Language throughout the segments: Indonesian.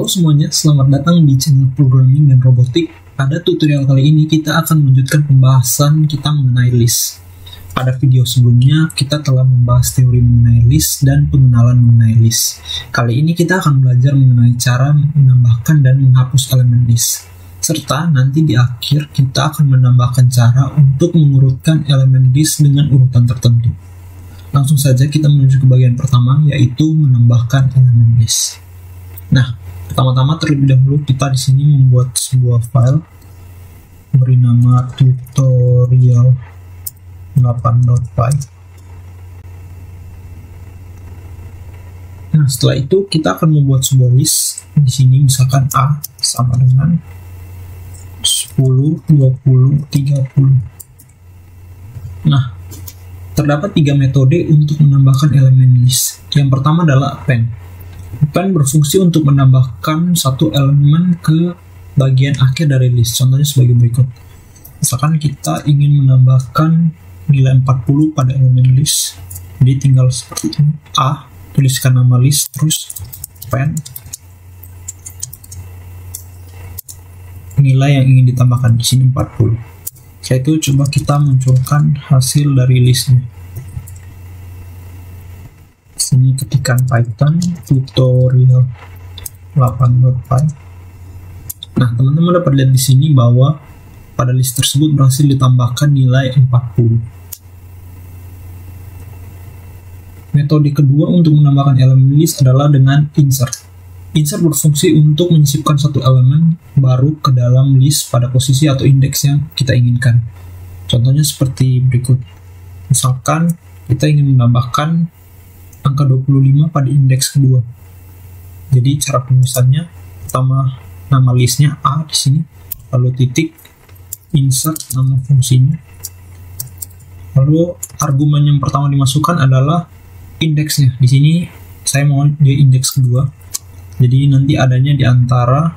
Halo semuanya, selamat datang di channel Programming dan Robotik. Pada tutorial kali ini kita akan melanjutkan pembahasan kita mengenai list. Pada video sebelumnya kita telah membahas teori mengenai list dan pengenalan mengenai list. Kali ini kita akan belajar mengenai cara menambahkan dan menghapus elemen list. Serta nanti di akhir kita akan menambahkan cara untuk mengurutkan elemen list dengan urutan tertentu. Langsung saja kita menuju ke bagian pertama, yaitu menambahkan elemen list. Nah, pertama-tama terlebih dahulu kita di sini membuat sebuah file beri nama tutorial8.py. Nah, setelah itu kita akan membuat sebuah list. Di sini misalkan A sama dengan 10, 20, 30. Nah, terdapat 3 metode untuk menambahkan elemen list. Yang pertama adalah append. Append berfungsi untuk menambahkan satu elemen ke bagian akhir dari list. Contohnya sebagai berikut. Misalkan kita ingin menambahkan nilai 40 pada elemen list. Jadi tinggal seperti ini. A, tuliskan nama list, terus append nilai yang ingin ditambahkan. Di sini 40. Setelah itu coba kita munculkan hasil dari listnya. Sini ketikkan Python tutorial8.py. Nah, teman-teman dapat lihat di sini bahwa pada list tersebut berhasil ditambahkan nilai 40. Metode kedua untuk menambahkan elemen list adalah dengan insert. Insert berfungsi untuk menyisipkan satu elemen baru ke dalam list pada posisi atau indeks yang kita inginkan. Contohnya seperti berikut. Misalkan kita ingin menambahkan angka 25 pada indeks kedua. Jadi cara penulisannya, pertama nama listnya A di sini, lalu titik, insert nama fungsinya, lalu argumen yang pertama dimasukkan adalah indeksnya. Di sini saya mau dia indeks kedua. Jadi nanti adanya di antara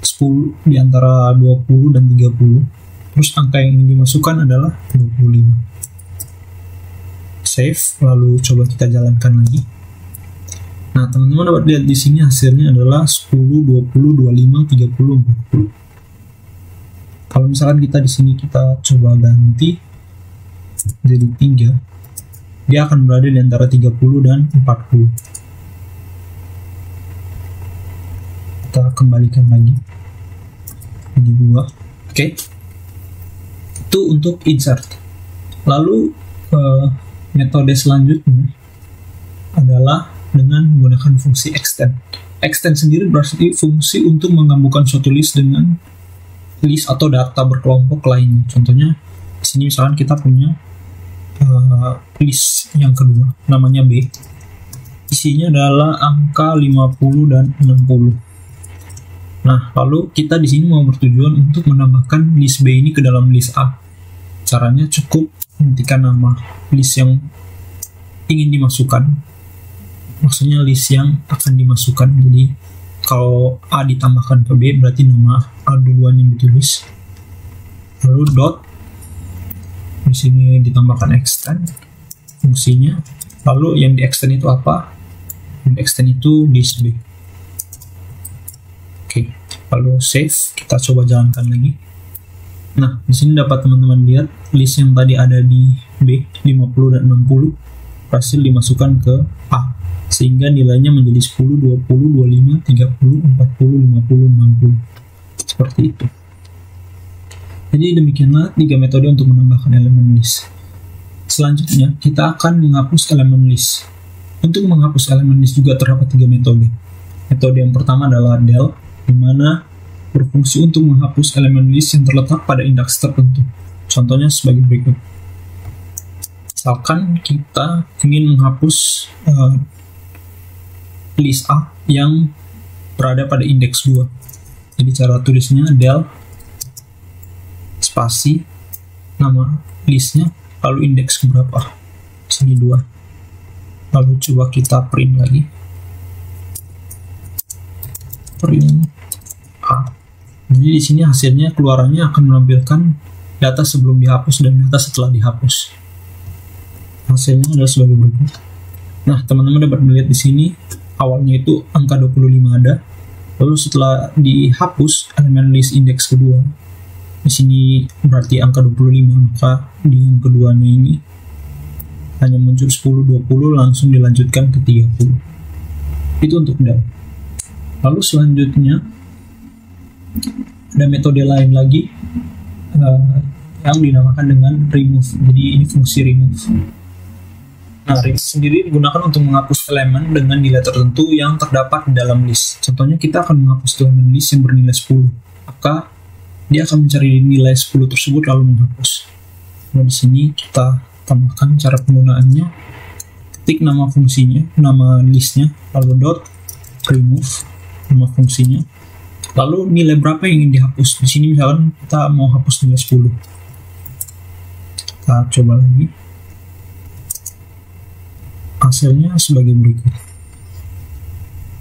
10, di antara 20 dan 30. Terus angka yang ingin dimasukkan adalah 25. Save, lalu coba kita jalankan lagi. Nah, teman-teman dapat lihat di sini hasilnya adalah 10, 20, 25, 30, 40. Kalau misalkan kita di sini kita coba ganti jadi 3, dia akan berada di antara 30 dan 40. Kita kembalikan lagi jadi 2. Oke. Itu untuk insert. Lalu metode selanjutnya adalah dengan menggunakan fungsi extend. Extend sendiri berarti fungsi untuk menggabungkan suatu list dengan list atau data berkelompok lainnya. Contohnya di sini misalkan kita punya list yang kedua, namanya B. Isinya adalah angka 50 dan 60. Nah, lalu kita di sini mau bertujuan untuk menambahkan list B ini ke dalam list A. Caranya cukup mengetikkan nama list yang ingin dimasukkan, maksudnya list yang akan dimasukkan. Jadi kalau A ditambahkan ke B berarti nama A duluan yang ditulis, lalu dot, di sini ditambahkan extend fungsinya, lalu yang di extend itu apa? Yang di extend itu list B. Oke, lalu save, kita coba jalankan lagi. Nah, di sini dapat teman-teman lihat list yang tadi ada di B, 50 dan 60, berhasil dimasukkan ke A. Sehingga nilainya menjadi 10, 20, 25, 30, 40, 50, 60. Seperti itu. Jadi demikianlah 3 metode untuk menambahkan elemen list. Selanjutnya, kita akan menghapus elemen list. Untuk menghapus elemen list juga terdapat 3 metode. Metode yang pertama adalah del, di mana berfungsi untuk menghapus elemen list yang terletak pada indeks tertentu. Contohnya sebagai berikut. Misalkan kita ingin menghapus list A yang berada pada indeks 2. Jadi cara tulisnya del spasi nama listnya, lalu indeks berapa? Sini 2. Lalu coba kita print lagi. Print A. Jadi di sini hasilnya keluarannya akan menampilkan data sebelum dihapus dan data setelah dihapus. Hasilnya adalah sebagai berikut. Nah, teman-teman dapat melihat di sini awalnya itu angka 25 ada, Lalu setelah dihapus elemen list indeks kedua, di sini berarti angka 25, maka di yang keduanya ini hanya muncul 10, 20, langsung dilanjutkan ke 30. Itu untuk del. Lalu selanjutnya ada metode lain lagi yang dinamakan dengan remove. Jadi ini fungsi remove. Nah, remove sendiri digunakan untuk menghapus elemen dengan nilai tertentu yang terdapat di dalam list. Contohnya kita akan menghapus elemen list yang bernilai 10. Maka dia akan mencari nilai 10 tersebut lalu menghapus. Nah, di sini kita tambahkan cara penggunaannya. Ketik nama fungsinya, nama listnya, lalu dot remove nama fungsinya. Lalu nilai berapa yang ingin dihapus? Di sini misalkan kita mau hapus nilai 10. Kita coba lagi. Hasilnya sebagai berikut.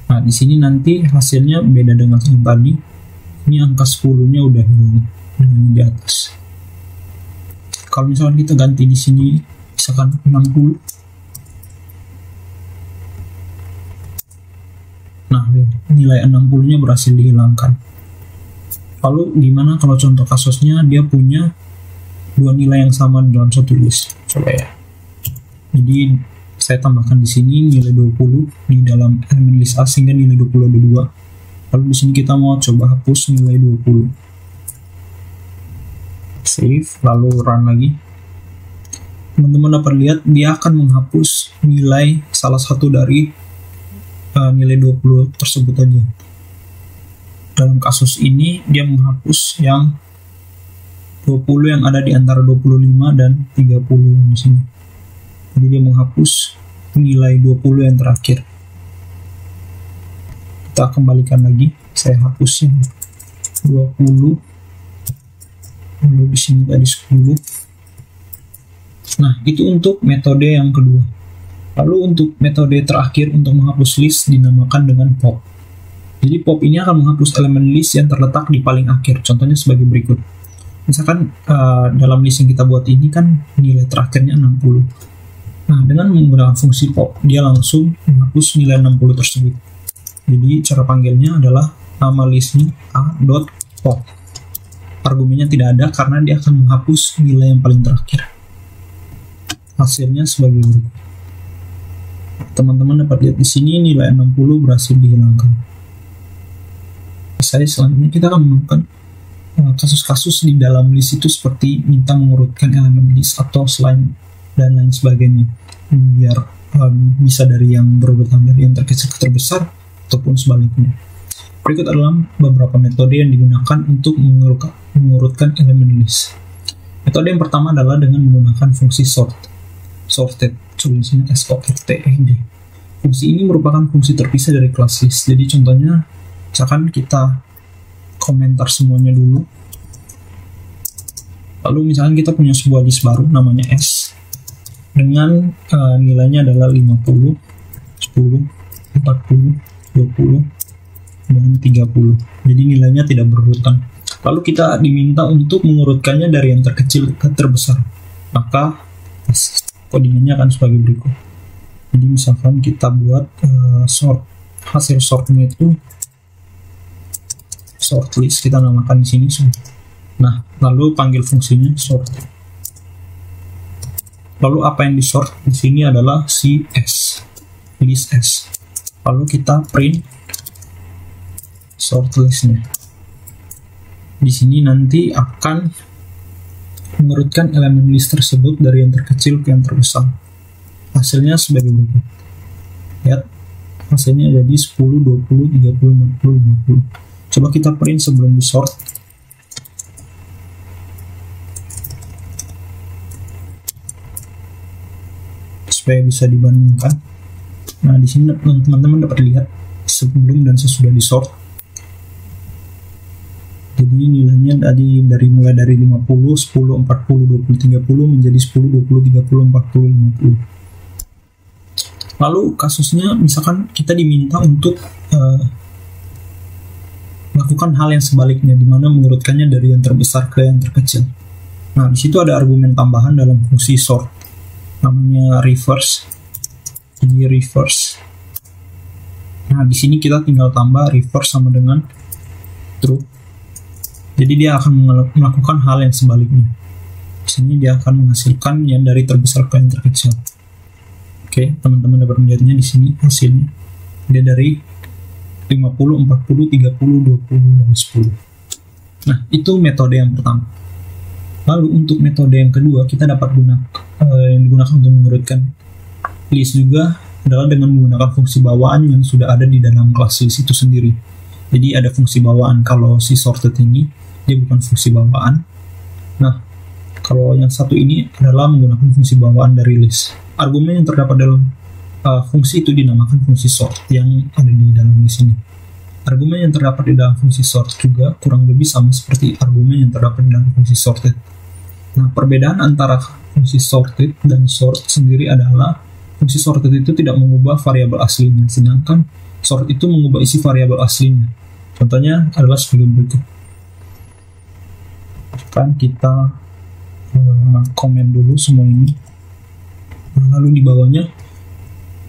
Nah, di sini nanti hasilnya beda dengan yang tadi. Ini angka 10-nya udah hilang dengan di atas. Kalau misalkan kita ganti di sini misalkan 60. Nah, nilai 60-nya berhasil dihilangkan. Lalu gimana kalau contoh kasusnya dia punya dua nilai yang sama dalam satu list? Coba ya. Jadi saya tambahkan di sini nilai 20 di dalam elemen list A sehingga nilai 20 ada 2. Lalu di sini kita mau coba hapus nilai 20. Save, lalu run lagi. Teman-teman dapat lihat dia akan menghapus nilai salah satu dari nilai 20 tersebut aja. Dalam kasus ini dia menghapus yang 20 yang ada di antara 25 dan 30 yang di sini. Jadi dia menghapus nilai 20 yang terakhir. Kita kembalikan lagi. Saya hapus yang 20. Lalu di sini tadi 10. Nah, itu untuk metode yang kedua. Lalu untuk metode terakhir untuk menghapus list dinamakan dengan pop. Jadi pop ini akan menghapus elemen list yang terletak di paling akhir. Contohnya sebagai berikut. Misalkan dalam list yang kita buat ini kan nilai terakhirnya 60. Nah, dengan menggunakan fungsi pop, dia langsung menghapus nilai 60 tersebut. Jadi cara panggilnya adalah nama listnya a.pop. Argumennya tidak ada karena dia akan menghapus nilai yang paling terakhir. Hasilnya sebagai berikut. Teman-teman dapat lihat di sini nilai 60 berhasil dihilangkan. Selanjutnya kita akan menemukan kasus-kasus di dalam list itu seperti minta mengurutkan elemen list atau selain dan lain sebagainya, biar bisa dari yang berurutan dari yang terkecil ke terbesar ataupun sebaliknya. Berikut adalah beberapa metode yang digunakan untuk mengurutkan elemen list. Metode yang pertama adalah dengan menggunakan fungsi sorted, tulisannya SORTED. Fungsi ini merupakan fungsi terpisah dari kelas list. Jadi contohnya, misalkan kita komentar semuanya dulu. Lalu misalkan kita punya sebuah list baru namanya S dengan nilainya adalah 50, 10, 40, 20, dan 30. Jadi nilainya tidak berurutan. Lalu kita diminta untuk mengurutkannya dari yang terkecil ke terbesar. Maka kodingannya akan sebagai berikut. Jadi misalkan kita buat hasil sortnya itu sort list, kita namakan di sini. Nah, lalu panggil fungsinya sort. Lalu apa yang disort di sini adalah si S, list S. Lalu kita print sort listnya. Di sini nanti akan mengurutkan elemen list tersebut dari yang terkecil ke yang terbesar. Hasilnya sebagai berikut. Lihat, hasilnya jadi 10, 20, 30, 40, 50. Coba kita print sebelum di sort. Supaya bisa dibandingkan. Nah, di sini teman-teman dapat lihat sebelum dan sesudah di sort. Jadi nilainya dari mulai dari 50, 10, 40, 20, 30 menjadi 10, 20, 30, 40, 50. Lalu kasusnya misalkan kita diminta untuk melakukan hal yang sebaliknya, di mana mengurutkannya dari yang terbesar ke yang terkecil. Nah, di situ ada argumen tambahan dalam fungsi sort, namanya reverse. Ini reverse. Nah, di sini kita tinggal tambah reverse sama dengan true. Jadi dia akan melakukan hal yang sebaliknya. Di sini dia akan menghasilkan yang dari terbesar ke yang terkecil. Oke, teman-teman dapat melihatnya di sini hasilnya. Dia dari 50, 40, 30, 20, dan 10. Nah, itu metode yang pertama. Lalu untuk metode yang kedua, kita dapat yang digunakan untuk mengurutkan list juga adalah dengan menggunakan fungsi bawaan yang sudah ada di dalam kelas list itu sendiri. Jadi ada fungsi bawaan. Kalau si sorted ini, dia bukan fungsi bawaan. Nah, kalau yang satu ini adalah menggunakan fungsi bawaan dari list. Argumen yang terdapat dalam fungsi itu dinamakan fungsi sort yang ada di dalam list ini. Argumen yang terdapat di dalam fungsi sort juga kurang lebih sama seperti argumen yang terdapat di dalam fungsi sorted. Nah, perbedaan antara fungsi sorted dan sort sendiri adalah fungsi sorted itu tidak mengubah variabel aslinya, sedangkan sort itu mengubah isi variabel aslinya. Contohnya adalah sebagai berikut. Kan kita komen dulu semua ini. Lalu di bawahnya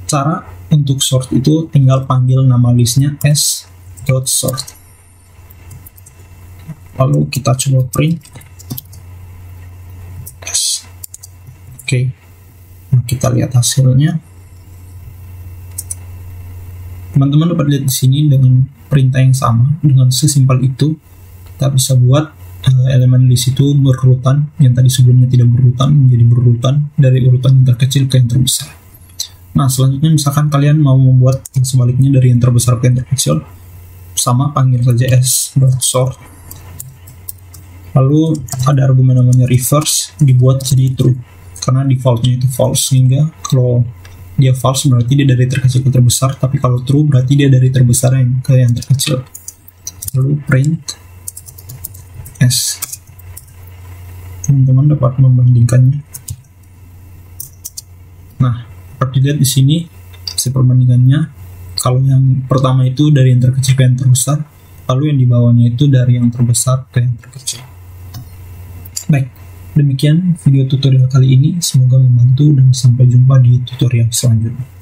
cara untuk sort itu tinggal panggil nama listnya s.sort. Lalu kita coba print s. Oke. Nah, kita lihat hasilnya. Teman-teman dapat lihat di sini dengan perintah yang sama, dengan sesimpel itu kita bisa buat elemen list itu berurutan, yang tadi sebelumnya tidak berurutan menjadi berurutan dari urutan yang terkecil ke yang terbesar. Nah, selanjutnya misalkan kalian mau membuat yang sebaliknya dari yang terbesar ke yang terkecil, sama panggil saja s.sort. Lalu ada argumen namanya reverse, dibuat jadi true karena defaultnya itu false, sehingga kalau dia false berarti dia dari terkecil ke terbesar, tapi kalau true berarti dia dari terbesar yang ke yang terkecil. Lalu print s. Teman-teman dapat membandingkannya. Nah, dapat dilihat di sini hasil perbandingannya. Kalau yang pertama itu dari yang terkecil ke yang terbesar, lalu yang di bawahnya itu dari yang terbesar ke yang terkecil. Baik, demikian video tutorial kali ini. Semoga membantu dan sampai jumpa di tutorial selanjutnya.